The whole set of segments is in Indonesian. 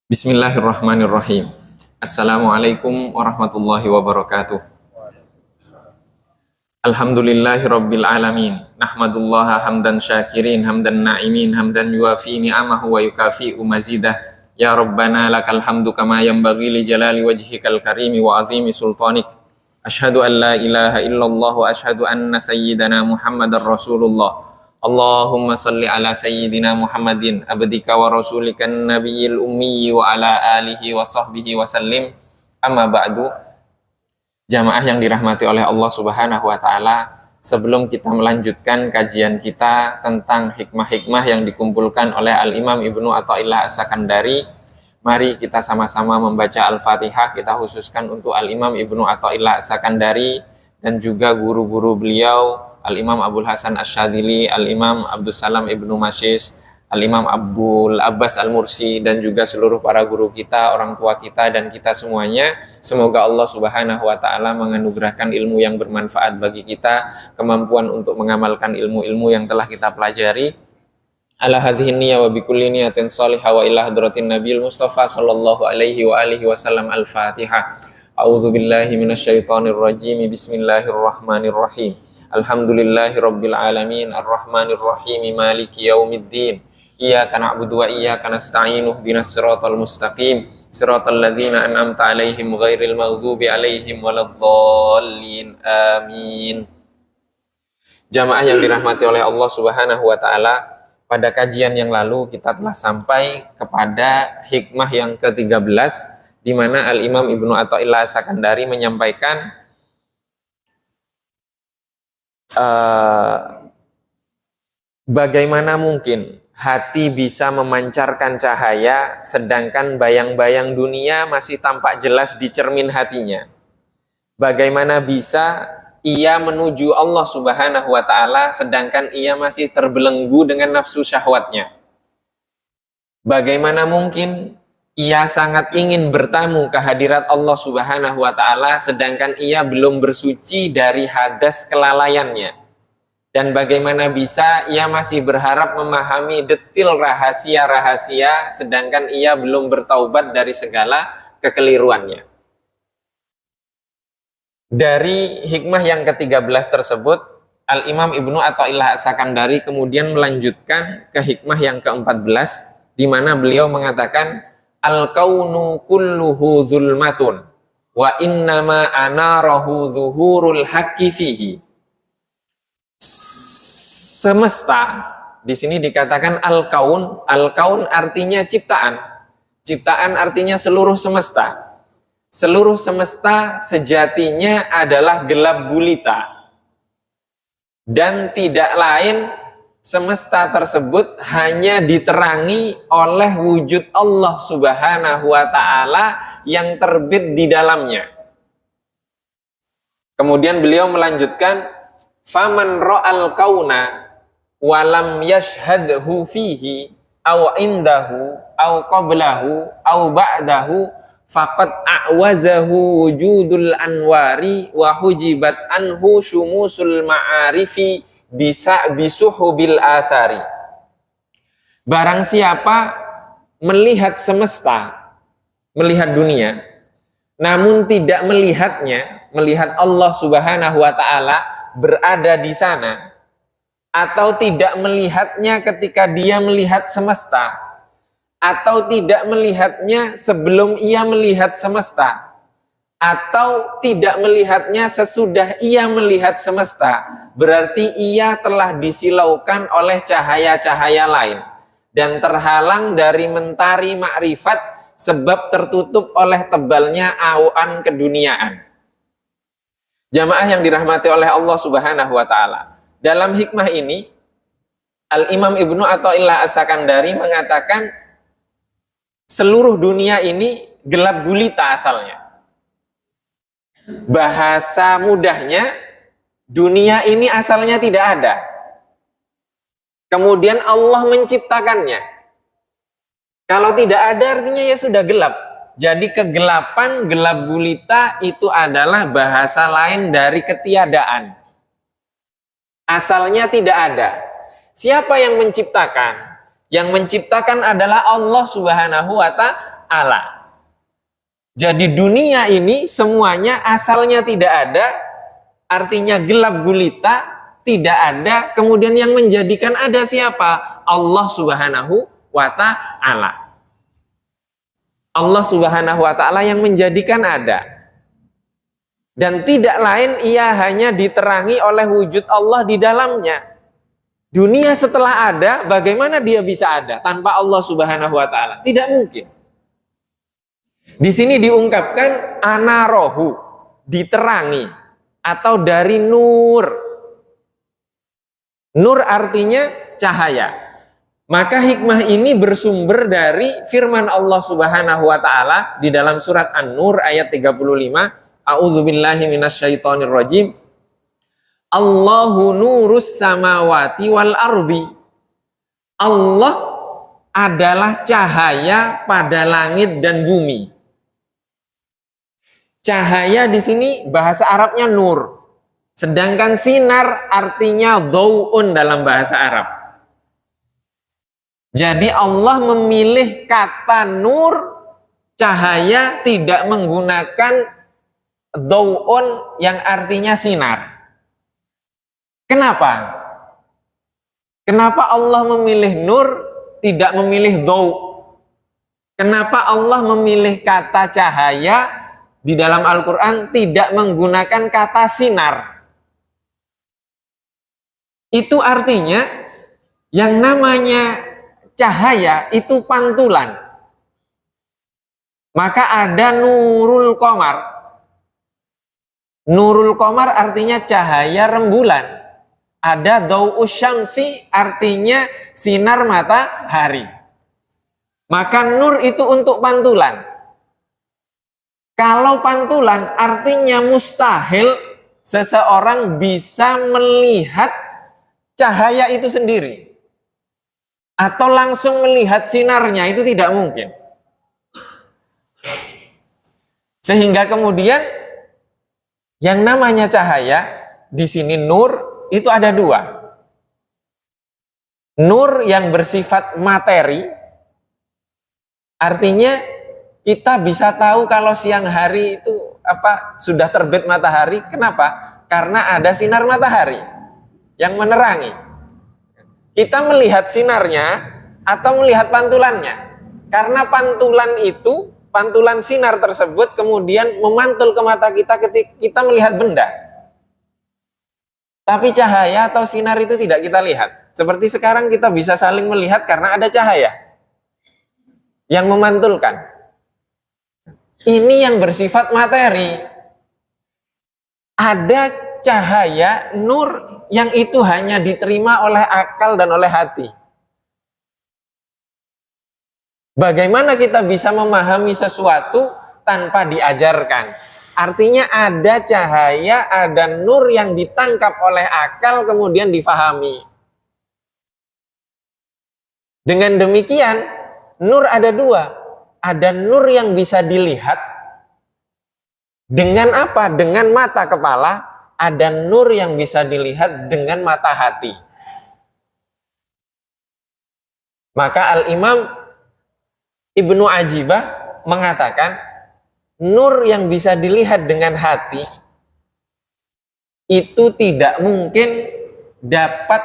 Bismillahirrahmanirrahim. Assalamualaikum warahmatullahi wabarakatuh. Alhamdulillahi rabbil alamin. Nahmadullaha hamdan syakirin, hamdan na'imin, hamdan yuafi ni'amahu wa yukafi'u mazidah. Ya Rabbana lakal hamdu kama yanbaghi li jalali wajhikal karimi wa azimi sultanik. Ashhadu an la ilaha illallah wa ashhadu anna sayyidana Muhammadar Rasulullah. Allahumma salli ala sayyidina Muhammadin abdika wa rasulikan nabiyil ummi wa ala alihi wa sahbihi wa sallim. Amma ba'du. Jamaah yang dirahmati oleh Allah Subhanahu wa taala, sebelum kita melanjutkan kajian kita tentang hikmah-hikmah yang dikumpulkan oleh Al-Imam Ibnu Athaillah As-Sakandari, mari kita sama-sama membaca Al-Fatihah. Kita khususkan untuk Al-Imam Ibnu Athaillah As-Sakandari dan juga guru-guru beliau, Al-Imam Abdul Hasan Asy-Syadzili, Al-Imam Abdus Salam Ibnu Masyis, Al-Imam Abdul Abbas Al-Mursi, dan juga seluruh para guru kita, orang tua kita, dan kita semuanya. Semoga Allah Subhanahu wa ta'ala menganugerahkan ilmu yang bermanfaat bagi kita, kemampuan untuk mengamalkan ilmu-ilmu yang telah kita pelajari. Ala hadhihi niyya wa bikulli niyatin shalihah wa ila hadratin nabiyil mustafa sallallahu alaihi wa alihi wasallam. Al-Fatihah. A'udzu billahi minasyaitonir rajim. Bismillahirrahmanirrahim. Alhamdulillahi rabbil alamin, arrahmanir rahim, maliki yaumiddin. Iyyaka na'budu wa iyyaka nasta'in, ihdinas siratal mustaqim, siratal ladzina an'amta 'alaihim ghairil maghdubi 'alaihim waladdallin. Amin. Jamaah yang dirahmati oleh Allah Subhanahu wa taala, pada kajian yang lalu kita telah sampai kepada hikmah yang ke-13, di mana Al-Imam Ibnu Athaillah As-Sakandari menyampaikan bagaimana mungkin hati bisa memancarkan cahaya sedangkan bayang-bayang dunia masih tampak jelas di cermin hatinya. Bagaimana bisa ia menuju Allah Subhanahu wa ta'ala sedangkan ia masih terbelenggu dengan nafsu syahwatnya. Bagaimana mungkin ia sangat ingin bertamu ke hadirat Allah Subhanahu wa ta'ala sedangkan ia belum bersuci dari hadas kelalaiannya. Dan bagaimana bisa ia masih berharap memahami detil rahasia-rahasia sedangkan ia belum bertaubat dari segala kekeliruannya. Dari hikmah yang ke-13 tersebut, Al-Imam Ibnu Athaillah As-Sakandari kemudian melanjutkan ke hikmah yang ke-14, di mana beliau mengatakan, Al-kaunu kulluhu zulmatun wa innama anarahu zuhurul haqqi fihi. Semesta, di sini dikatakan al-kaun. Al-kaun artinya ciptaan. Ciptaan artinya seluruh semesta. Seluruh semesta sejatinya adalah gelap gulita. Dan tidak lain, semesta tersebut hanya diterangi oleh wujud Allah Subhanahu wa ta'ala yang terbit di dalamnya. Kemudian beliau melanjutkan, faman ra'al kauna walam yashhadhu fihi aw indahu aw qablahu aw ba'dahu faqad a'wazahu wujudul anwari wa hujibat anhu syumusul ma'arifi bisuhubil athari. Barang siapa melihat semesta, melihat dunia, namun tidak melihatnya, melihat Allah Subhanahu wa ta'ala berada di sana, atau tidak melihatnya ketika dia melihat semesta, atau tidak melihatnya sebelum ia melihat semesta, atau tidak melihatnya sesudah ia melihat semesta, berarti ia telah disilaukan oleh cahaya-cahaya lain dan terhalang dari mentari makrifat sebab tertutup oleh tebalnya awan keduniaan. Jamaah yang dirahmati oleh Allah Subhanahu wa ta'ala, dalam hikmah ini Al-Imam Ibnu Athaillah As-Sakandari mengatakan seluruh dunia ini gelap gulita asalnya. Bahasa mudahnya, dunia ini asalnya tidak ada. Kemudian Allah menciptakannya. Kalau tidak ada artinya ya sudah gelap. Jadi kegelapan, gelap gulita itu adalah bahasa lain dari ketiadaan. Asalnya tidak ada. Siapa yang menciptakan? Yang menciptakan adalah Allah Subhanahu wa Ta'ala. Jadi dunia ini semuanya asalnya tidak ada, artinya gelap gulita, tidak ada. Kemudian yang menjadikan ada siapa? Allah Subhanahu wa Ta'ala. Allah Subhanahu wa Ta'ala yang menjadikan ada. Dan tidak lain ia hanya diterangi oleh wujud Allah di dalamnya. Dunia setelah ada, bagaimana dia bisa ada tanpa Allah Subhanahu wa Ta'ala? Tidak mungkin. Di sini diungkapkan anarohu, diterangi atau dari nur. Nur artinya cahaya. Maka hikmah ini bersumber dari firman Allah Subhanahu wa Ta'ala di dalam surat An-Nur ayat 35. A'udzubillahi minasyaitonirrajim. Allahu nurus samawati wal ardi. Allah adalah cahaya pada langit dan bumi. Cahaya di sini bahasa Arabnya nur. Sedangkan sinar artinya dhau'un dalam bahasa Arab. Jadi Allah memilih kata nur, cahaya, tidak menggunakan dhau'un yang artinya sinar. Kenapa? Kenapa Allah memilih nur, tidak memilih dhau'? Kenapa Allah memilih kata cahaya di dalam Al-Quran, tidak menggunakan kata sinar? Itu artinya yang namanya cahaya itu pantulan. Maka ada nurul qamar. Nurul qamar artinya cahaya rembulan. Ada dhau'us syamsi artinya sinar matahari. Maka nur itu untuk pantulan. Kalau pantulan artinya mustahil seseorang bisa melihat cahaya itu sendiri. Atau langsung melihat sinarnya, itu tidak mungkin. Sehingga kemudian yang namanya cahaya di sini nur itu ada dua. Nur yang bersifat materi, artinya kita bisa tahu kalau siang hari itu sudah terbit matahari. Kenapa? Karena ada sinar matahari yang menerangi. Kita melihat sinarnya atau melihat pantulannya. Karena pantulan itu, pantulan sinar tersebut kemudian memantul ke mata kita ketika kita melihat benda. Tapi cahaya atau sinar itu tidak kita lihat. Seperti sekarang kita bisa saling melihat karena ada cahaya yang memantulkan. Ini yang bersifat materi. Ada cahaya, nur, yang itu hanya diterima oleh akal dan oleh hati. Bagaimana kita bisa memahami sesuatu tanpa diajarkan? Artinya ada cahaya, ada nur yang ditangkap oleh akal kemudian difahami. Dengan demikian, nur ada dua. Ada nur yang bisa dilihat. Dengan apa? Dengan mata kepala. Ada nur yang bisa dilihat dengan mata hati. Maka Al-Imam Ibnu Ajibah mengatakan, nur yang bisa dilihat dengan hati itu tidak mungkin dapat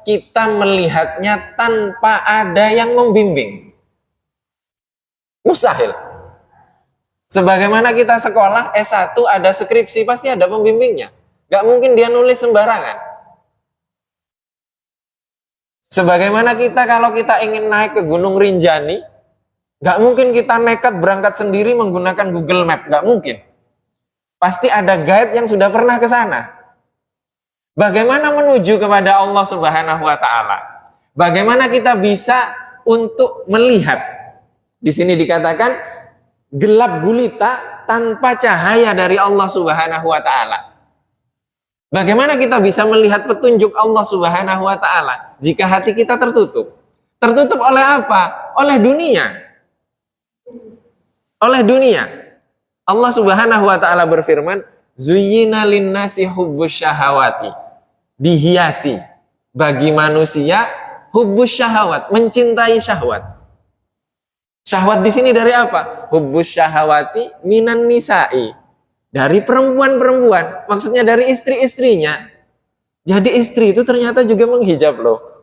kita melihatnya tanpa ada yang membimbing. Mustahil. Sebagaimana kita sekolah S1 ada skripsi, pasti ada pembimbingnya. Gak mungkin dia nulis sembarangan. Sebagaimana kita kalau kita ingin naik ke Gunung Rinjani, gak mungkin kita nekat berangkat sendiri menggunakan Google Map, gak mungkin. Pasti ada guide yang sudah pernah ke sana. Bagaimana menuju kepada Allah Subhanahu wa Ta'ala? Bagaimana kita bisa untuk melihat? Di sini dikatakan gelap gulita tanpa cahaya dari Allah Subhanahu wa Ta'ala. Bagaimana kita bisa melihat petunjuk Allah Subhanahu wa Ta'ala jika hati kita tertutup? Tertutup oleh apa? Oleh dunia. oleh dunia. Allah Subhanahu wa taala berfirman, "Zuyyina lin-nasi hubbus syahawati." Dihiasi bagi manusia hubbus syahawat, mencintai syahwat. Syahwat di sini dari apa? Hubbus syahawati minan nisa'i. Dari perempuan-perempuan, maksudnya dari istri-istrinya. Jadi istri itu ternyata juga menghijab loh.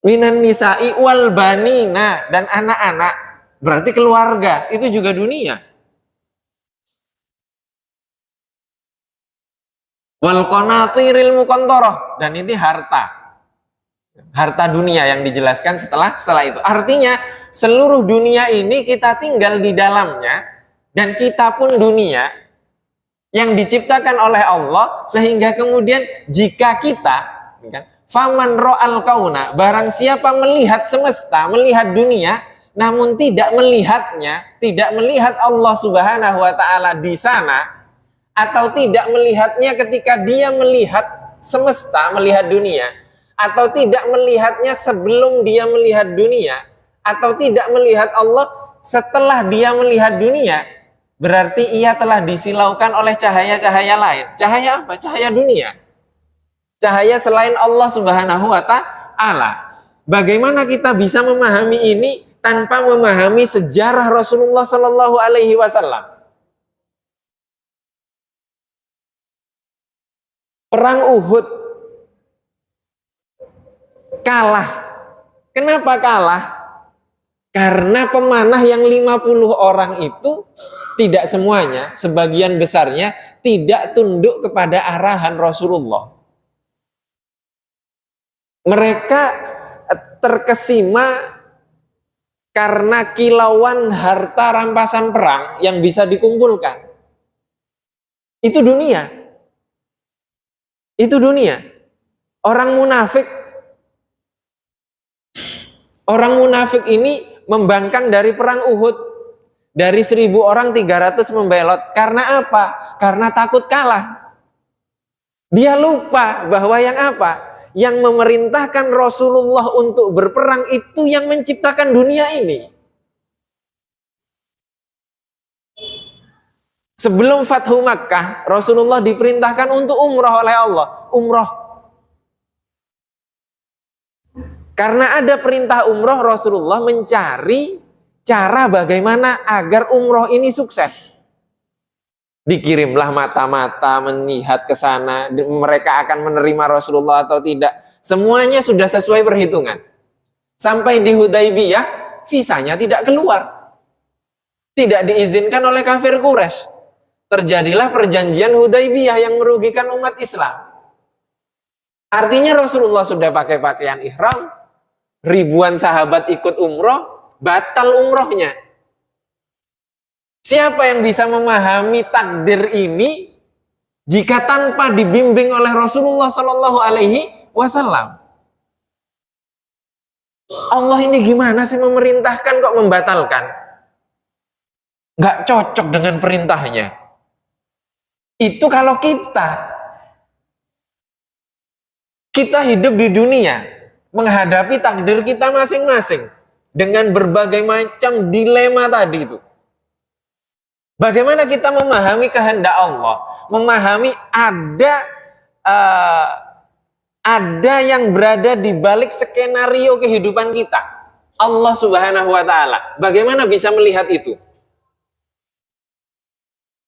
Minan nisa'i wal banina, dan anak-anak, berarti keluarga, itu juga dunia. Wal qanatiril muqantarah, dan ini harta dunia yang dijelaskan setelah itu. Artinya seluruh dunia ini kita tinggal di dalamnya, dan kita pun dunia yang diciptakan oleh Allah, sehingga kemudian jika kita faman ro'al kauna, barang siapa melihat semesta, melihat dunia, namun tidak melihat Allah Subhanahu wa taala di sana, atau tidak melihatnya ketika dia melihat semesta, melihat dunia, atau tidak melihatnya sebelum dia melihat dunia, atau tidak melihat Allah setelah dia melihat dunia, berarti ia telah disilaukan oleh cahaya-cahaya lain. Cahaya apa? Cahaya dunia. Cahaya selain Allah Subhanahu wa taala. Bagaimana kita bisa memahami ini tanpa memahami sejarah Rasulullah Shallallahu alaihi wasallam? Perang Uhud kalah. Kenapa kalah? Karena pemanah yang 50 orang itu tidak semuanya, sebagian besarnya tidak tunduk kepada arahan Rasulullah. Mereka terkesima karena kilauan harta rampasan perang yang bisa dikumpulkan. Itu dunia. Itu dunia. Orang munafik ini membangkang dari perang Uhud. Dari 1000 orang 300 membelot. Karena apa? Karena takut kalah. Dia lupa bahwa yang apa? Yang memerintahkan Rasulullah untuk berperang itu yang menciptakan dunia ini. Sebelum Fathu Makkah, Rasulullah diperintahkan untuk umrah oleh Allah. Umrah. Karena ada perintah umrah, Rasulullah mencari cara bagaimana agar umrah ini sukses. Dikirimlah mata-mata melihat ke sana, mereka akan menerima Rasulullah atau tidak. Semuanya sudah sesuai perhitungan. Sampai di Hudaybiyah, visanya tidak keluar. Tidak diizinkan oleh kafir Quraisy. Terjadilah perjanjian Hudaybiyah yang merugikan umat Islam. Artinya Rasulullah sudah pakai pakaian ihram, ribuan sahabat ikut umroh, batal umrohnya. Siapa yang bisa memahami takdir ini jika tanpa dibimbing oleh Rasulullah Shallallahu alaihi wasallam? Allah ini gimana sih memerintahkan kok membatalkan? Gak cocok dengan perintahnya. Itu kalau kita hidup di dunia, menghadapi takdir kita masing-masing dengan berbagai macam dilema tadi itu. Bagaimana kita memahami kehendak Allah? Memahami ada yang berada di balik skenario kehidupan kita. Allah Subhanahu wa taala. Bagaimana bisa melihat itu?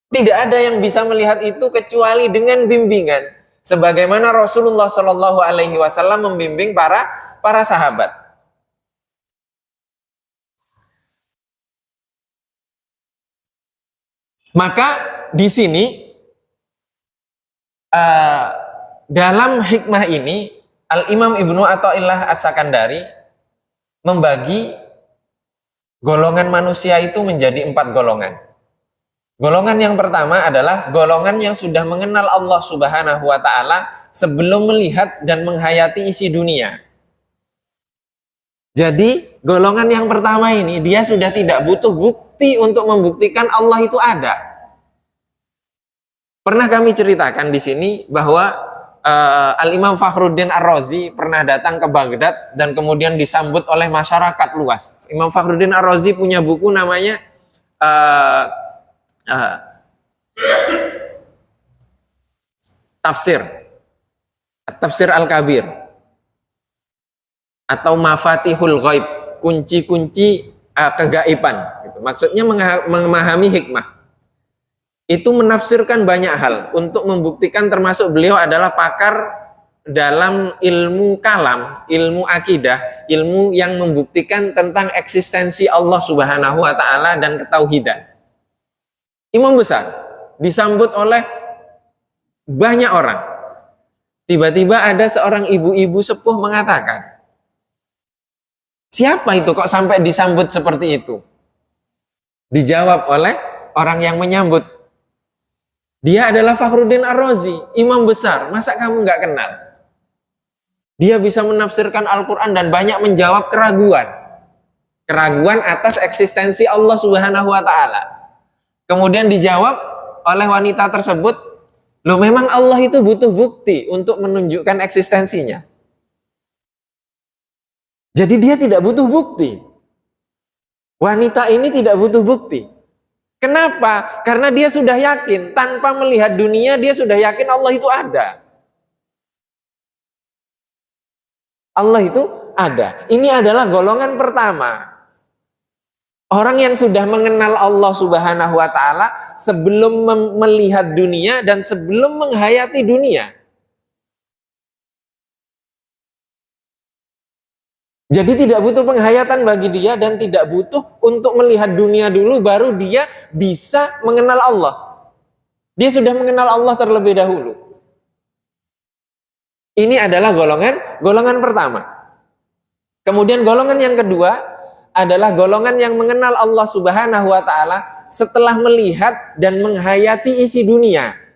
Tidak ada yang bisa melihat itu kecuali dengan bimbingan. Sebagaimana Rasulullah Shallallahu alaihi wasallam membimbing para sahabat. Maka di sini dalam hikmah ini Al-Imam Ibnu Athaillah As-Sakandari membagi golongan manusia itu menjadi 4 golongan. Golongan yang pertama adalah golongan yang sudah mengenal Allah Subhanahu wa taala sebelum melihat dan menghayati isi dunia. Jadi golongan yang pertama ini dia sudah tidak butuh bukti untuk membuktikan Allah itu ada. Pernah kami ceritakan di sini bahwa Al-Imam Fakhruddin Ar-Razi pernah datang ke Baghdad dan kemudian disambut oleh masyarakat luas. Imam Fakhruddin Ar-Razi punya buku namanya uh, uh, Tafsir Al-Kabir atau Mafatihul Ghaib, kunci-kunci kegaiban. Gitu. Maksudnya memahami hikmah. Itu menafsirkan banyak hal untuk membuktikan, termasuk beliau adalah pakar dalam ilmu kalam, ilmu akidah, ilmu yang membuktikan tentang eksistensi Allah Subhanahu wa taala dan ketauhidan. Imam besar disambut oleh banyak orang. Tiba-tiba ada seorang ibu-ibu sepuh mengatakan, "Siapa itu kok sampai disambut seperti itu?" Dijawab oleh orang yang menyambut, "Dia adalah Fakhruddin Ar-Razi, imam besar. Masa kamu nggak kenal? Dia bisa menafsirkan Al-Quran dan banyak menjawab keraguan atas eksistensi Allah Subhanahu wa taala." Kemudian dijawab oleh wanita tersebut, "Loh, memang Allah itu butuh bukti untuk menunjukkan eksistensinya. Jadi dia tidak butuh bukti." Wanita ini tidak butuh bukti. Kenapa? Karena dia sudah yakin, tanpa melihat dunia dia sudah yakin Allah itu ada. Allah itu ada. Ini adalah golongan pertama. Orang yang sudah mengenal Allah Subhanahu wa taala sebelum melihat dunia dan sebelum menghayati dunia. Jadi tidak butuh penghayatan bagi dia dan tidak butuh untuk melihat dunia dulu baru dia bisa mengenal Allah. Dia sudah mengenal Allah terlebih dahulu. Ini adalah golongan pertama. Kemudian golongan yang kedua adalah golongan yang mengenal Allah Subhanahu wa taala setelah melihat dan menghayati isi dunia.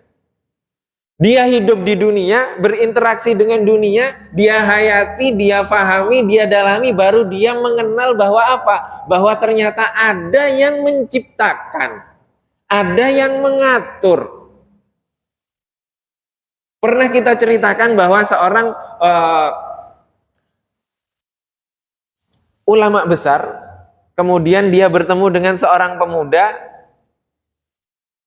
Dia hidup di dunia, berinteraksi dengan dunia, dia hayati, dia fahami, dia dalami, baru dia mengenal bahwa apa? Bahwa ternyata ada yang menciptakan, ada yang mengatur. Pernah kita ceritakan bahwa seorang ulama besar, kemudian dia bertemu dengan seorang pemuda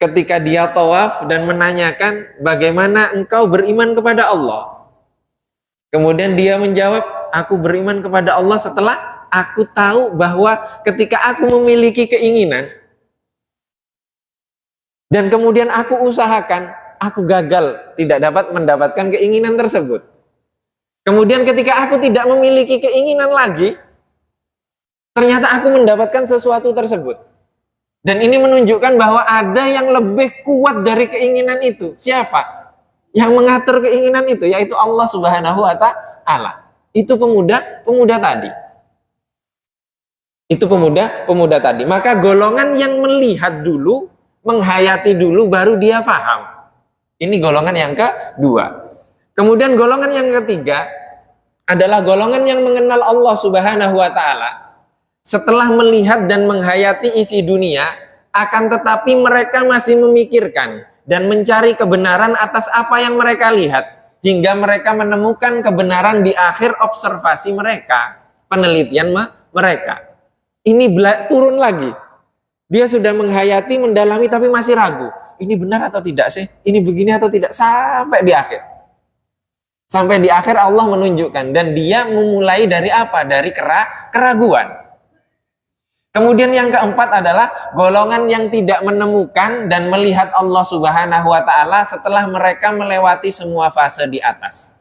ketika dia tawaf dan menanyakan, "Bagaimana engkau beriman kepada Allah?" Kemudian dia menjawab, "Aku beriman kepada Allah setelah aku tahu bahwa ketika aku memiliki keinginan dan kemudian aku usahakan, aku gagal, tidak dapat mendapatkan keinginan tersebut. Kemudian ketika aku tidak memiliki keinginan lagi, ternyata aku mendapatkan sesuatu tersebut." Dan ini menunjukkan bahwa ada yang lebih kuat dari keinginan itu. Siapa? Yang mengatur keinginan itu, yaitu Allah Subhanahu wa taala. Itu pemuda tadi. Itu pemuda tadi. Maka golongan yang melihat dulu, menghayati dulu, baru dia paham. Ini golongan yang kedua. Kemudian golongan yang ketiga adalah golongan yang mengenal Allah Subhanahu wa taala setelah melihat dan menghayati isi dunia, akan tetapi mereka masih memikirkan dan mencari kebenaran atas apa yang mereka lihat, hingga mereka menemukan kebenaran di akhir observasi mereka, penelitian mereka. Ini turun lagi. Dia sudah menghayati, mendalami, tapi masih ragu. Ini benar atau tidak sih? Ini begini atau tidak? Sampai di akhir. Sampai di akhir Allah menunjukkan. Dan dia memulai dari apa? Dari keraguan. Kemudian yang keempat adalah golongan yang tidak menemukan dan melihat Allah Subhanahu wa taala setelah mereka melewati semua fase di atas.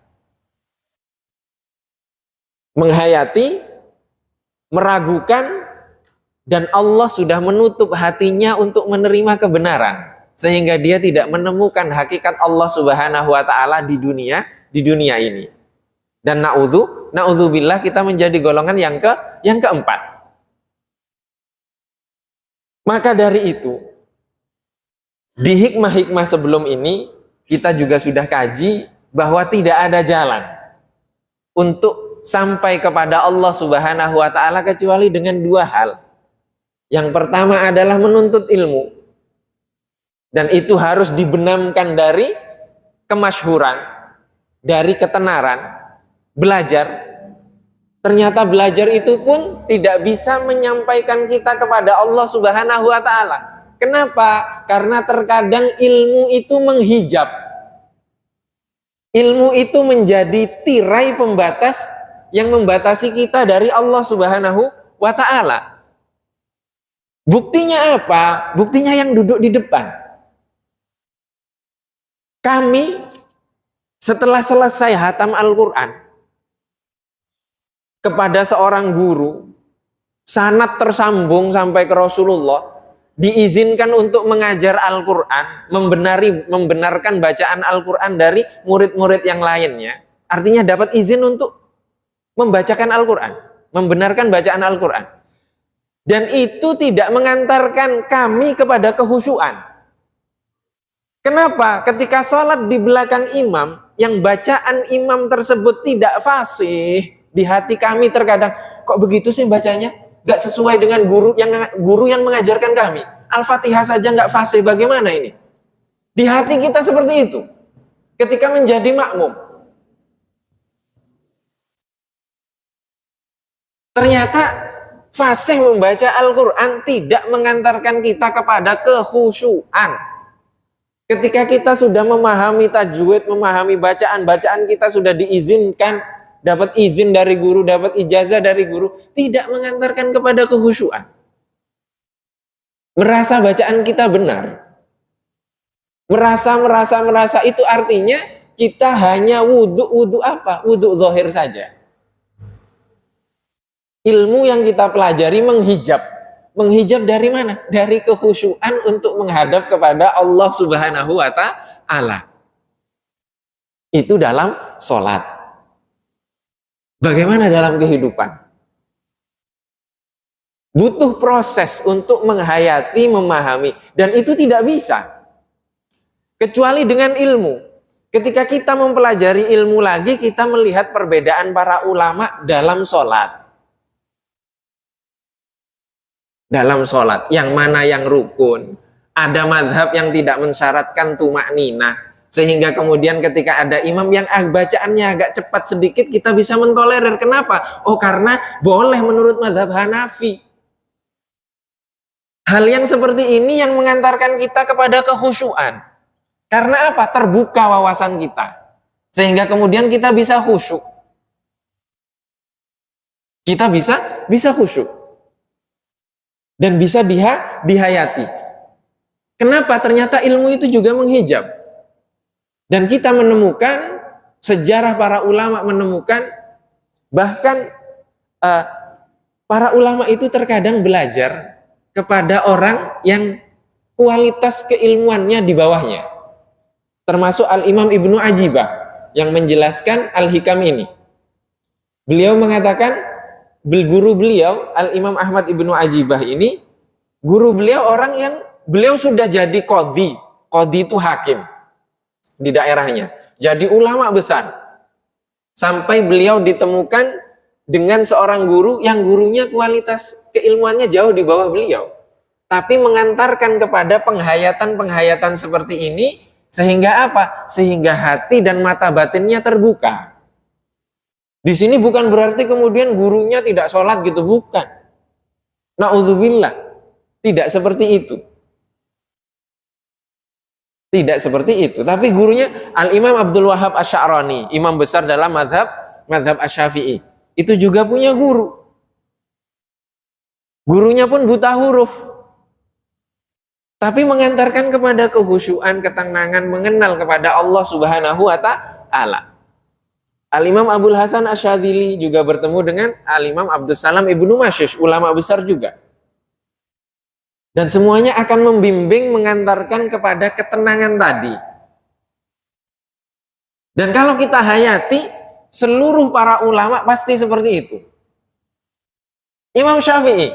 Menghayati, meragukan, dan Allah sudah menutup hatinya untuk menerima kebenaran sehingga dia tidak menemukan hakikat Allah Subhanahu wa taala di dunia ini. Dan na'udzubillah kita menjadi golongan yang keempat. Maka dari itu, di hikmah-hikmah sebelum ini, kita juga sudah kaji bahwa tidak ada jalan untuk sampai kepada Allah Subhanahu wa taala kecuali dengan dua hal. Yang pertama adalah menuntut ilmu. Dan itu harus dibenamkan dari kemasyhuran. dari ketenaran, belajar, ternyata belajar itu pun tidak bisa menyampaikan kita kepada Allah Subhanahu wa Ta'ala. Kenapa? Karena terkadang ilmu itu menghijab. Ilmu itu menjadi tirai pembatas yang membatasi kita dari Allah Subhanahu wa Ta'ala. Buktinya apa? Buktinya yang duduk di depan. Kami setelah selesai hatam Al-Quran kepada seorang guru, sanad tersambung sampai ke Rasulullah, diizinkan untuk mengajar Al-Quran, membenarkan bacaan Al-Quran dari murid-murid yang lainnya. Artinya dapat izin untuk membacakan Al-Quran, membenarkan bacaan Al-Quran. Dan itu tidak mengantarkan kami kepada kehusyuan. Kenapa? Ketika sholat di belakang imam, yang bacaan imam tersebut tidak fasih, di hati kami terkadang, kok begitu sih bacanya? Gak sesuai dengan guru yang mengajarkan kami. Al-Fatihah saja gak fasih, bagaimana ini? Di hati kita seperti itu. Ketika menjadi makmum. Ternyata fasih membaca Al-Quran tidak mengantarkan kita kepada kehusyuan. Ketika kita sudah memahami tajwid, memahami bacaan kita sudah diizinkan, dapat izin dari guru, dapat ijazah dari guru, tidak mengantarkan kepada kehusyuan. Merasa bacaan kita benar. Merasa itu artinya kita hanya wudhu apa? Wudhu zahir saja. Ilmu yang kita pelajari menghijab. Menghijab dari mana? Dari kehusyuan untuk menghadap kepada Allah Subhanahu wa Ta'ala. Itu dalam sholat. Bagaimana dalam kehidupan? Butuh proses untuk menghayati, memahami. Dan itu tidak bisa. Kecuali dengan ilmu. Ketika kita mempelajari ilmu lagi, kita melihat perbedaan para ulama dalam sholat. Dalam sholat, yang mana yang rukun. Ada madhab yang tidak mensyaratkan tumakninah, sehingga kemudian ketika ada imam yang bacaannya agak cepat sedikit, kita bisa mentolerir. Kenapa? Oh, karena boleh menurut madhab Hanafi. Hal yang seperti ini yang mengantarkan kita kepada kehusyuan. Karena apa? Terbuka wawasan kita, sehingga kemudian kita bisa khusyuk. Kita bisa khusyuk. Dan bisa dihayati. Kenapa? Ternyata ilmu itu juga menghijab. Dan kita menemukan, sejarah para ulama menemukan, bahkan para ulama itu terkadang belajar kepada orang yang kualitas keilmuannya di bawahnya. Termasuk Al-Imam Ibnu Ajibah yang menjelaskan Al-Hikam ini. Beliau mengatakan, guru beliau Al-Imam Ahmad Ibnu Ajibah ini, guru beliau orang yang beliau sudah jadi qadhi itu hakim di daerahnya, jadi ulama besar, sampai beliau ditemukan dengan seorang guru yang gurunya kualitas keilmuannya jauh di bawah beliau, tapi mengantarkan kepada penghayatan seperti ini, sehingga apa? Sehingga hati dan mata batinnya terbuka. Di sini bukan berarti kemudian gurunya tidak sholat gitu, bukan. Na'udzubillah, tidak seperti itu. Tidak seperti itu. Tapi gurunya Al-Imam Abdul Wahhab Asy-Sya'rani, imam besar dalam madhab Asy-Syafi'i. Itu juga punya guru. Gurunya pun buta huruf. Tapi mengantarkan kepada kehusyuan, ketenangan, mengenal kepada Allah Subhanahu wa Ta'ala. Al-Imam Abul Hasan Asy-Syadzili juga bertemu dengan Al-Imam Abdus Salam Ibnu Masyish, ulama besar juga. Dan semuanya akan membimbing, mengantarkan kepada ketenangan tadi. Dan kalau kita hayati, seluruh para ulama pasti seperti itu. Imam Syafi'i,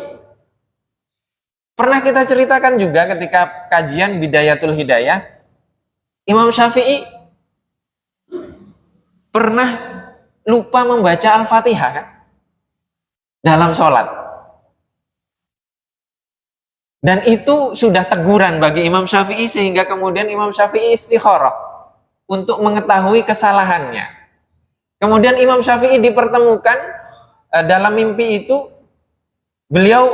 pernah kita ceritakan juga ketika kajian Bidayatul Hidayah, Imam Syafi'i pernah lupa membaca Al-Fatihah kan? Dalam sholat. Dan itu sudah teguran bagi Imam Syafi'i, sehingga kemudian Imam Syafi'i istikharah untuk mengetahui kesalahannya. Kemudian Imam Syafi'i dipertemukan dalam mimpi itu, beliau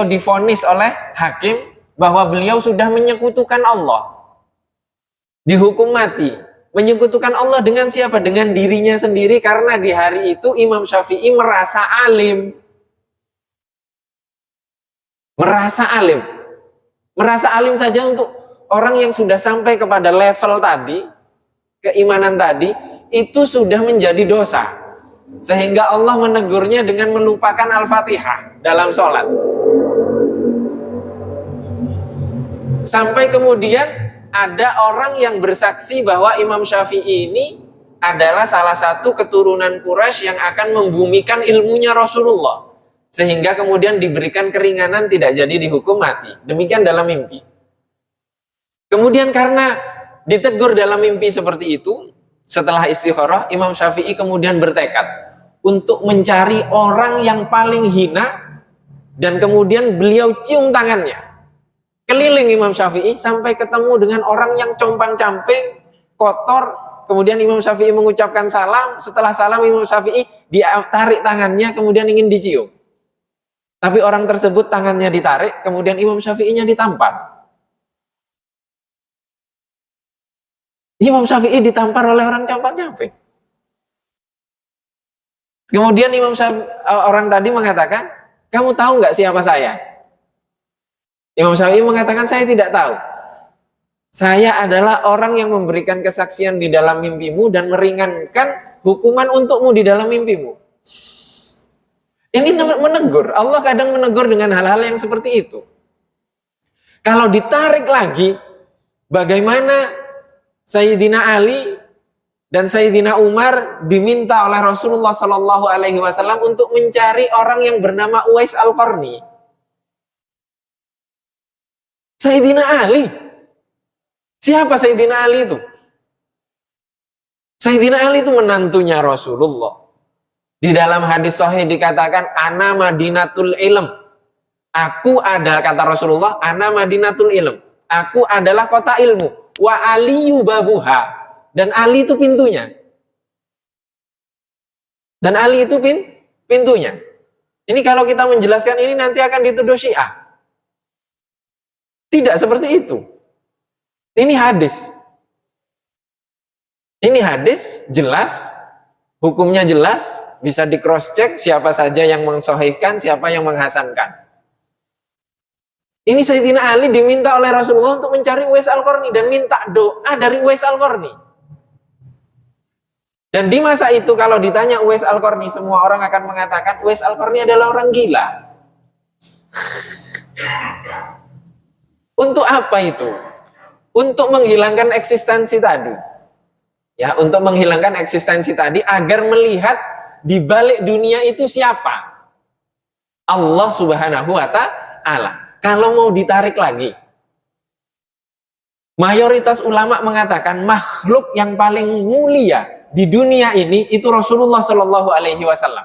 divonis oleh hakim bahwa beliau sudah menyekutukan Allah, dihukum mati. Menyekutukan Allah dengan siapa? Dengan dirinya sendiri, karena di hari itu Imam Syafi'i merasa alim. Merasa alim saja untuk orang yang sudah sampai kepada level tadi, keimanan tadi, itu sudah menjadi dosa. Sehingga Allah menegurnya dengan melupakan Al-Fatihah dalam sholat. Sampai kemudian ada orang yang bersaksi bahwa Imam Syafi'i ini adalah salah satu keturunan Quraisy yang akan membumikan ilmunya Rasulullah. Sehingga kemudian diberikan keringanan, tidak jadi dihukum mati. Demikian dalam mimpi. Kemudian karena ditegur dalam mimpi seperti itu, setelah istikharah, Imam Syafi'i kemudian bertekad untuk mencari orang yang paling hina, dan kemudian beliau cium tangannya. Keliling Imam Syafi'i sampai ketemu dengan orang yang compang-camping, kotor. Kemudian Imam Syafi'i mengucapkan salam. Setelah salam, Imam Syafi'i ditarik tangannya, kemudian ingin dicium. Tapi orang tersebut tangannya ditarik, kemudian Imam Syafi'inya ditampar. Imam Syafi'i ditampar oleh orang compang-camping. Kemudian orang tadi mengatakan, kamu tahu nggak siapa saya? Imam Syafi'i mengatakan, saya tidak tahu. Saya adalah orang yang memberikan kesaksian di dalam mimpimu dan meringankan hukuman untukmu di dalam mimpimu. Ini menegur. Allah kadang menegur dengan hal-hal yang seperti itu. Kalau ditarik lagi, bagaimana Sayyidina Ali dan Sayyidina Umar diminta oleh Rasulullah SAW untuk mencari orang yang bernama Uwais Al-Qarni. Sayyidina Ali. Siapa Sayyidina Ali itu? Sayyidina Ali itu menantunya Rasulullah. Di dalam hadis sahih dikatakan, ana madinatul ilm. Aku adalah, kata Rasulullah, ana madinatul ilm. Aku adalah kota ilmu. Wa aliyu babuha. Dan Ali itu pintunya. Pintunya. Ini kalau kita menjelaskan ini nanti akan dituduh Syiah. Tidak seperti itu. Ini hadis. Ini hadis jelas, hukumnya jelas, bisa di cross check siapa saja yang mensahihkan, siapa yang menghasankan. Ini Sayyidina Ali diminta oleh Rasulullah untuk mencari Uwais Al-Qarni dan minta doa dari Uwais Al-Qarni. Dan di masa itu kalau ditanya Uwais Al-Qarni, semua orang akan mengatakan Uwais Al-Qarni adalah orang gila. Untuk apa itu? Untuk menghilangkan eksistensi tadi. Ya, untuk menghilangkan eksistensi tadi agar melihat di balik dunia itu siapa? Allah Subhanahu wa ta'ala. Kalau mau ditarik lagi, mayoritas ulama mengatakan makhluk yang paling mulia di dunia ini itu Rasulullah Shallallahu Alaihi Wasallam.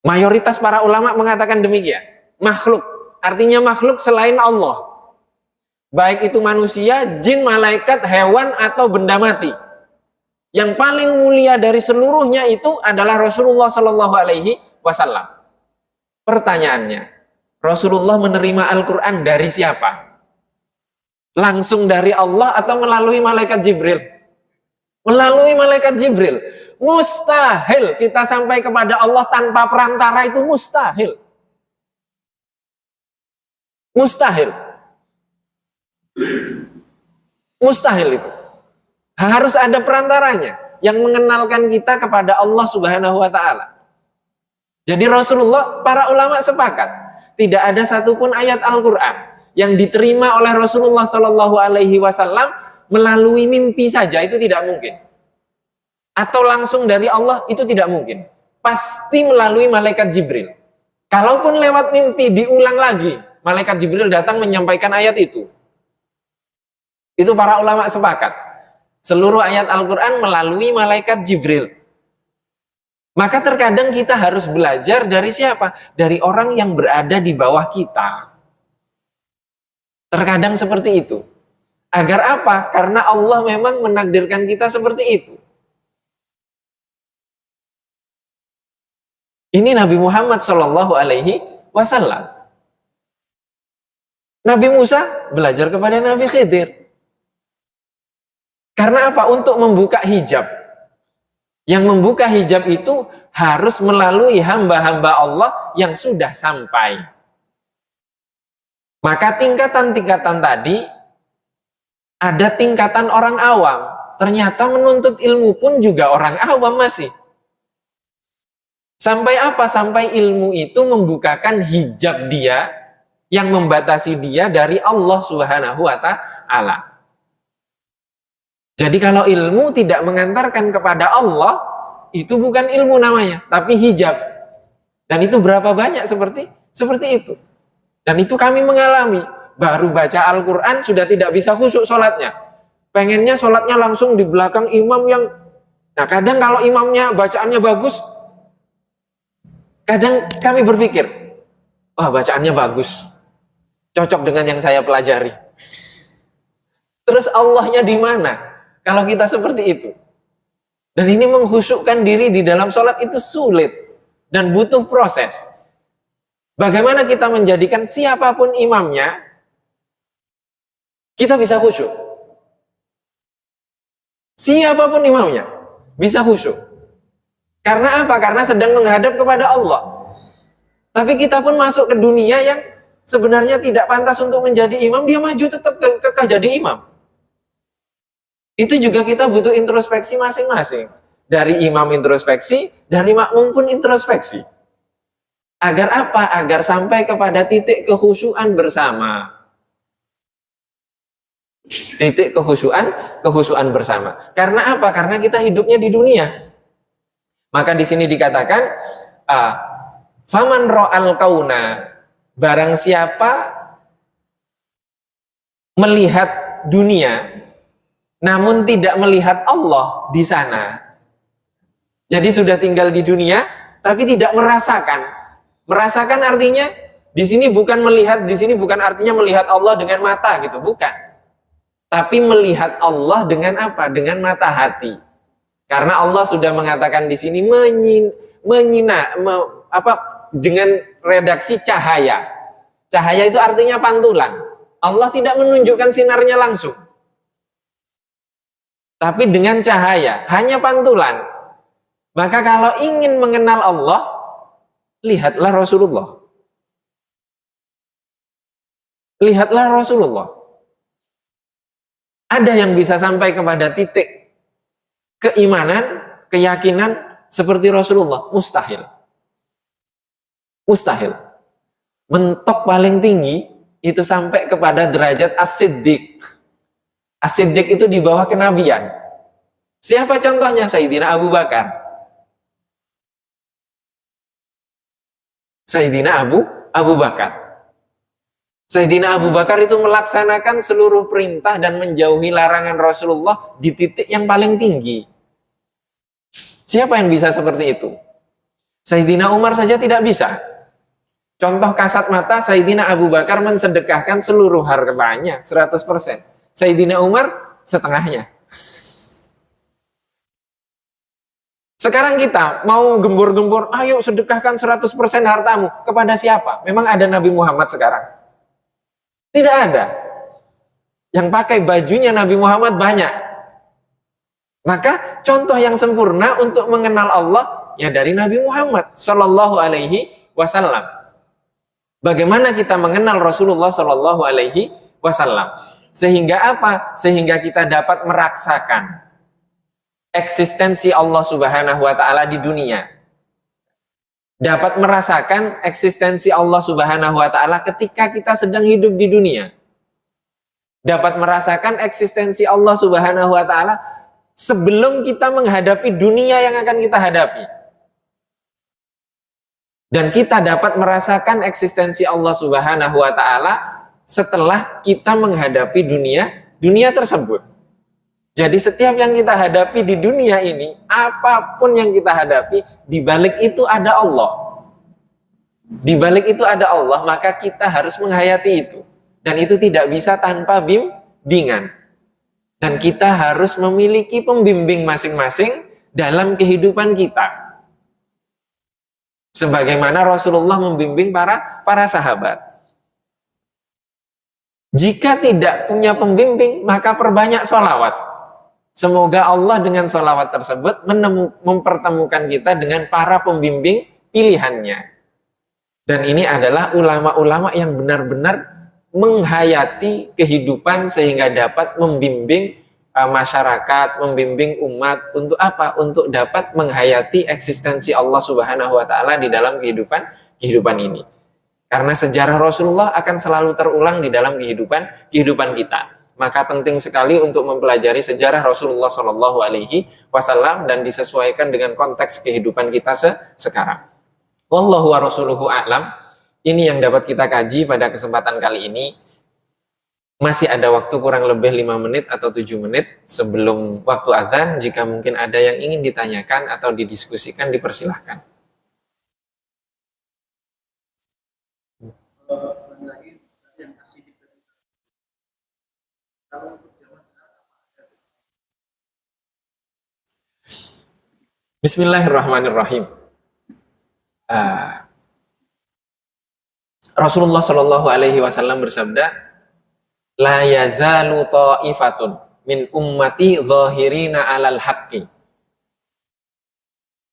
Mayoritas para ulama mengatakan demikian. Makhluk, artinya makhluk selain Allah. Baik itu manusia, jin, malaikat, hewan, atau benda mati. Yang paling mulia dari seluruhnya itu adalah Rasulullah Shallallahu Alaihi Wasallam. Pertanyaannya, Rasulullah menerima Al-Quran dari siapa? Langsung dari Allah atau melalui malaikat Jibril? Melalui malaikat Jibril. Mustahil kita sampai kepada Allah tanpa perantara, itu mustahil. Mustahil. Mustahil itu. Harus ada perantaranya yang mengenalkan kita kepada Allah Subhanahu wa ta'ala. Jadi Rasulullah, para ulama sepakat, tidak ada satupun ayat Al-Quran yang diterima oleh Rasulullah Shallallahu Alaihi Wasallam melalui mimpi saja, itu tidak mungkin. Atau langsung dari Allah, itu tidak mungkin. Pasti melalui malaikat Jibril. Kalaupun lewat mimpi diulang lagi, malaikat Jibril datang menyampaikan ayat itu. Itu para ulama sepakat. Seluruh ayat Al-Quran melalui malaikat Jibril. Maka terkadang kita harus belajar dari siapa? Dari orang yang berada di bawah kita. Terkadang seperti itu. Agar apa? Karena Allah memang menakdirkan kita seperti itu. Ini Nabi Muhammad Shallallahu Alaihi Wasallam. Nabi Musa belajar kepada Nabi Khidir. Karena apa? Untuk membuka hijab. Yang membuka hijab itu harus melalui hamba-hamba Allah yang sudah sampai. Maka tingkatan-tingkatan tadi, ada tingkatan orang awam. Ternyata menuntut ilmu pun juga orang awam masih. Sampai apa? Sampai ilmu itu membukakan hijab dia yang membatasi dia dari Allah Subhanahu wa Ta'ala. Jadi kalau ilmu tidak mengantarkan kepada Allah, itu bukan ilmu namanya, tapi hijab. Dan itu berapa banyak seperti itu. Dan itu kami mengalami. Baru baca Al-Quran sudah tidak bisa khusyuk sholatnya. Pengennya sholatnya langsung di belakang imam yang... Nah kadang kalau imamnya bacaannya bagus, kadang kami berpikir, wah bacaannya bagus, cocok dengan yang saya pelajari. Terus Allahnya di mana? Kalau kita seperti itu. Dan ini mengkhusyukkan diri di dalam sholat itu sulit. Dan butuh proses. Bagaimana kita menjadikan siapapun imamnya, kita bisa khusyuk. Siapapun imamnya, bisa khusyuk. Karena apa? Karena sedang menghadap kepada Allah. Tapi kita pun masuk ke dunia yang sebenarnya tidak pantas untuk menjadi imam, dia maju tetap kekeh jadi imam. Itu juga kita butuh introspeksi masing-masing. Dari imam introspeksi, dari makmum pun introspeksi. Agar apa? Agar sampai kepada titik kekhusyuan bersama. Titik kekhusyuan bersama. Karena apa? Karena kita hidupnya di dunia. Maka di sini dikatakan, faman ro'al kauna, barang siapa melihat dunia, namun tidak melihat Allah di sana. Jadi sudah tinggal di dunia, tapi tidak merasakan. Merasakan artinya di sini bukan melihat, di sini bukan artinya melihat Allah dengan mata gitu, bukan. Tapi melihat Allah dengan apa? Dengan mata hati. Karena Allah sudah mengatakan di sini dengan redaksi cahaya. Cahaya itu artinya pantulan. Allah tidak menunjukkan sinarnya langsung. Tapi dengan cahaya, hanya pantulan. Maka kalau ingin mengenal Allah, lihatlah Rasulullah. Lihatlah Rasulullah. Ada yang bisa sampai kepada titik keimanan, keyakinan seperti Rasulullah? Mustahil. Mustahil. Mentok paling tinggi itu sampai kepada derajat as-siddiq. As-siddiq itu di bawah kenabian. Siapa contohnya? Sayyidina Abu Bakar. Sayyidina Abu Bakar. Sayyidina Abu Bakar itu melaksanakan seluruh perintah dan menjauhi larangan Rasulullah di titik yang paling tinggi. Siapa yang bisa seperti itu? Sayyidina Umar saja tidak bisa. Contoh kasat mata, Sayyidina Abu Bakar mensedekahkan seluruh hartanya 100%. Sayyidina Umar setengahnya. Sekarang kita mau gembor-gembor, ayo sedekahkan 100% hartamu. Kepada siapa? Memang ada Nabi Muhammad sekarang? Tidak ada. Yang pakai bajunya Nabi Muhammad banyak. Maka contoh yang sempurna untuk mengenal Allah ya dari Nabi Muhammad Sallallahu Alaihi Wasallam. Bagaimana kita mengenal Rasulullah Sallallahu Alaihi Wasallam? Sehingga apa? Sehingga kita dapat merasakan eksistensi Allah Subhanahu Wa Taala di dunia. Dapat merasakan eksistensi Allah Subhanahu wa Ta'ala ketika kita sedang hidup di dunia. Dapat merasakan eksistensi Allah Subhanahu wa Ta'ala sebelum kita menghadapi dunia yang akan kita hadapi. Dan kita dapat merasakan eksistensi Allah Subhanahu wa Ta'ala setelah kita menghadapi dunia tersebut. Jadi setiap yang kita hadapi di dunia ini, apapun yang kita hadapi, di balik itu ada Allah. Di balik itu ada Allah, maka kita harus menghayati itu. Dan itu tidak bisa tanpa bimbingan. Dan kita harus memiliki pembimbing masing-masing dalam kehidupan kita. Sebagaimana Rasulullah membimbing para sahabat. Jika tidak punya pembimbing, maka perbanyak sholawat. Semoga Allah dengan sholawat tersebut mempertemukan kita dengan para pembimbing pilihannya. Dan ini adalah ulama-ulama yang benar-benar menghayati kehidupan sehingga dapat membimbing masyarakat, membimbing umat untuk apa? Untuk dapat menghayati eksistensi Allah Subhanahu wa taala di dalam kehidupan ini. Karena sejarah Rasulullah akan selalu terulang di dalam kehidupan kita. Maka penting sekali untuk mempelajari sejarah Rasulullah Shallallahu alaihi wasallam dan disesuaikan dengan konteks kehidupan kita sekarang. Wallahu wa rasuluhu a'lam. Ini yang dapat kita kaji pada kesempatan kali ini. Masih ada waktu kurang lebih 5 menit atau 7 menit sebelum waktu azan. Jika mungkin ada yang ingin ditanyakan atau didiskusikan, dipersilahkan. Bismillahirrahmanirrahim. Rasulullah Shallallahu alaihi wasallam bersabda, la yazalu ta'ifatun min ummati zahirina 'alal haqqi.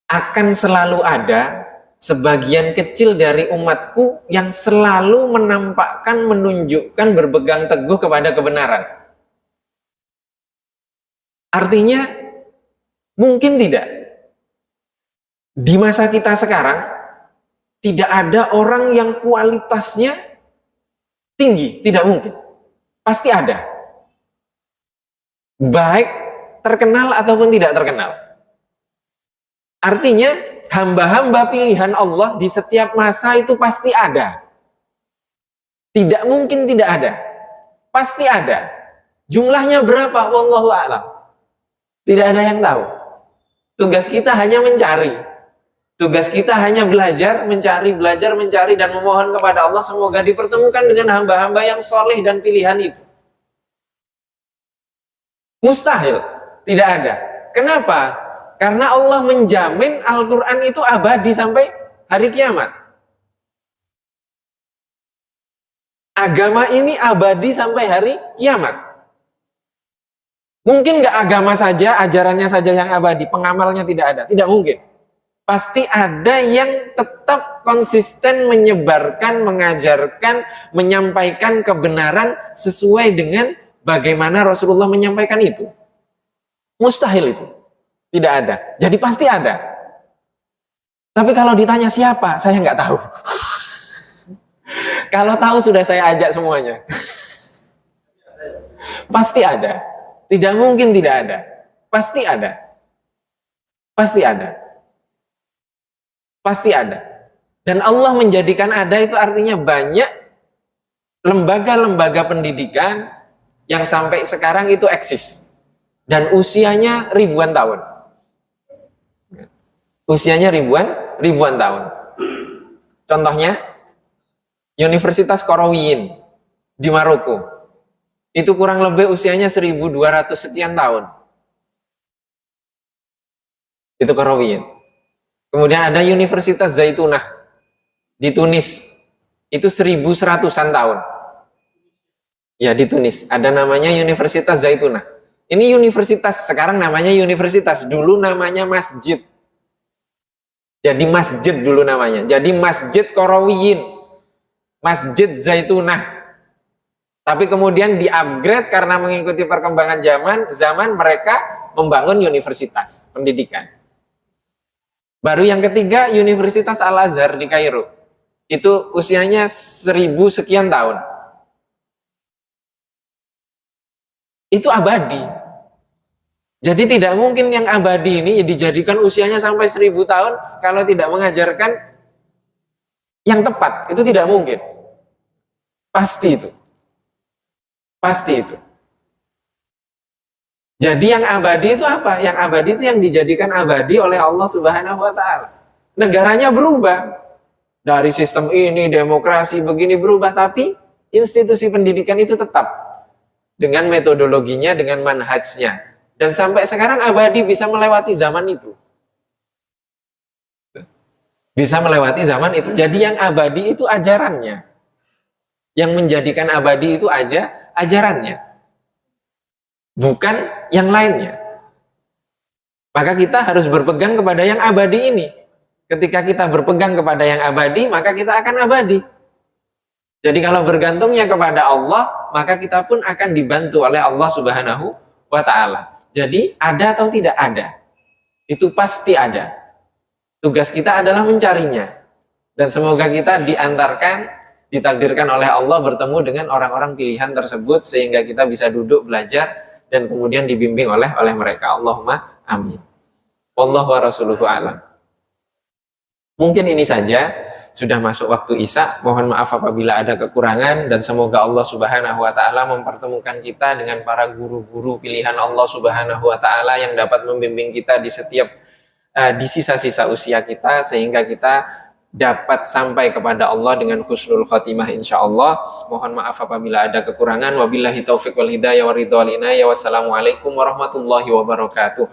Akan selalu ada sebagian kecil dari umatku yang selalu menampakkan, menunjukkan, berpegang teguh kepada kebenaran. Artinya mungkin tidak di masa kita sekarang tidak ada orang yang kualitasnya tinggi, tidak mungkin. Pasti ada. Baik terkenal ataupun tidak terkenal. Artinya hamba-hamba pilihan Allah di setiap masa itu pasti ada. Tidak mungkin tidak ada. Pasti ada. Jumlahnya berapa? Wallahu a'lam. Tidak ada yang tahu. Tugas kita hanya mencari. Tugas kita hanya belajar, mencari, dan memohon kepada Allah semoga dipertemukan dengan hamba-hamba yang soleh dan pilihan itu. Mustahil, tidak ada. Kenapa? Karena Allah menjamin Al-Quran itu abadi sampai hari kiamat. Agama ini abadi sampai hari kiamat. Mungkin nggak agama saja, ajarannya saja yang abadi, pengamalnya tidak ada. Tidak mungkin. Pasti ada yang tetap konsisten menyebarkan, mengajarkan, menyampaikan kebenaran sesuai dengan bagaimana Rasulullah menyampaikan itu. Mustahil itu. Tidak ada. Jadi pasti ada. Tapi kalau ditanya siapa, saya nggak tahu. Kalau tahu sudah saya ajak semuanya. Pasti ada. Tidak mungkin tidak ada. Pasti ada. Pasti ada. Pasti ada. Dan Allah menjadikan ada itu artinya banyak lembaga-lembaga pendidikan yang sampai sekarang itu eksis. Dan usianya ribuan tahun. Usianya ribuan tahun. Contohnya, Universitas Qarawiyyin di Maroko. Itu kurang lebih usianya 1200 sekian tahun. Itu Qarawiyyin. Kemudian ada Universitas Zaitunah di Tunis. Itu 1100-an tahun. Ya, di Tunis. Ada namanya Universitas Zaitunah. Ini universitas, sekarang namanya universitas. Dulu namanya masjid. Jadi masjid dulu namanya. Jadi Masjid Qarawiyyin. Masjid Zaitunah. Tapi kemudian di-upgrade karena mengikuti perkembangan zaman mereka membangun universitas pendidikan. Baru yang ketiga Universitas Al-Azhar di Kairo. Itu usianya 1000 sekian tahun. Itu abadi. Jadi tidak mungkin yang abadi ini dijadikan usianya sampai 1000 tahun kalau tidak mengajarkan yang tepat. Itu tidak mungkin. Pasti itu. Pasti itu. Jadi yang abadi itu apa? Yang abadi itu yang dijadikan abadi oleh Allah Subhanahu wa taala. Negaranya berubah. Dari sistem ini demokrasi begini berubah, tapi institusi pendidikan itu tetap. dengan metodologinya, dengan manhajnya. Dan sampai sekarang abadi bisa melewati zaman itu. Bisa melewati zaman itu. Jadi yang abadi itu ajarannya. Yang menjadikan abadi itu ajarannya. Bukan yang lainnya. Maka kita harus berpegang kepada yang abadi ini. Ketika kita berpegang kepada yang abadi, maka kita akan abadi. Jadi kalau bergantungnya kepada Allah, maka kita pun akan dibantu oleh Allah Subhanahu wa Ta'ala. Jadi ada atau tidak ada, itu pasti ada. Tugas kita adalah mencarinya. Dan semoga kita ditakdirkan oleh Allah bertemu dengan orang-orang pilihan tersebut, sehingga kita bisa duduk belajar dan kemudian dibimbing oleh mereka. Allahumma amin. Wallahu wa rasuluhu a'lam. Mungkin ini saja, sudah masuk waktu Isya. Mohon maaf apabila ada kekurangan, dan semoga Allah Subhanahu wa Ta'ala mempertemukan kita dengan para guru-guru pilihan Allah Subhanahu wa Ta'ala yang dapat membimbing kita di setiap di sisa-sisa usia kita, sehingga kita dapat sampai kepada Allah dengan husnul khotimah insyaallah. Mohon maaf apabila ada kekurangan. Wabillahi taufiq wal hidayah wa ridha wal inayah. Wassalamualaikum warahmatullahi wabarakatuh.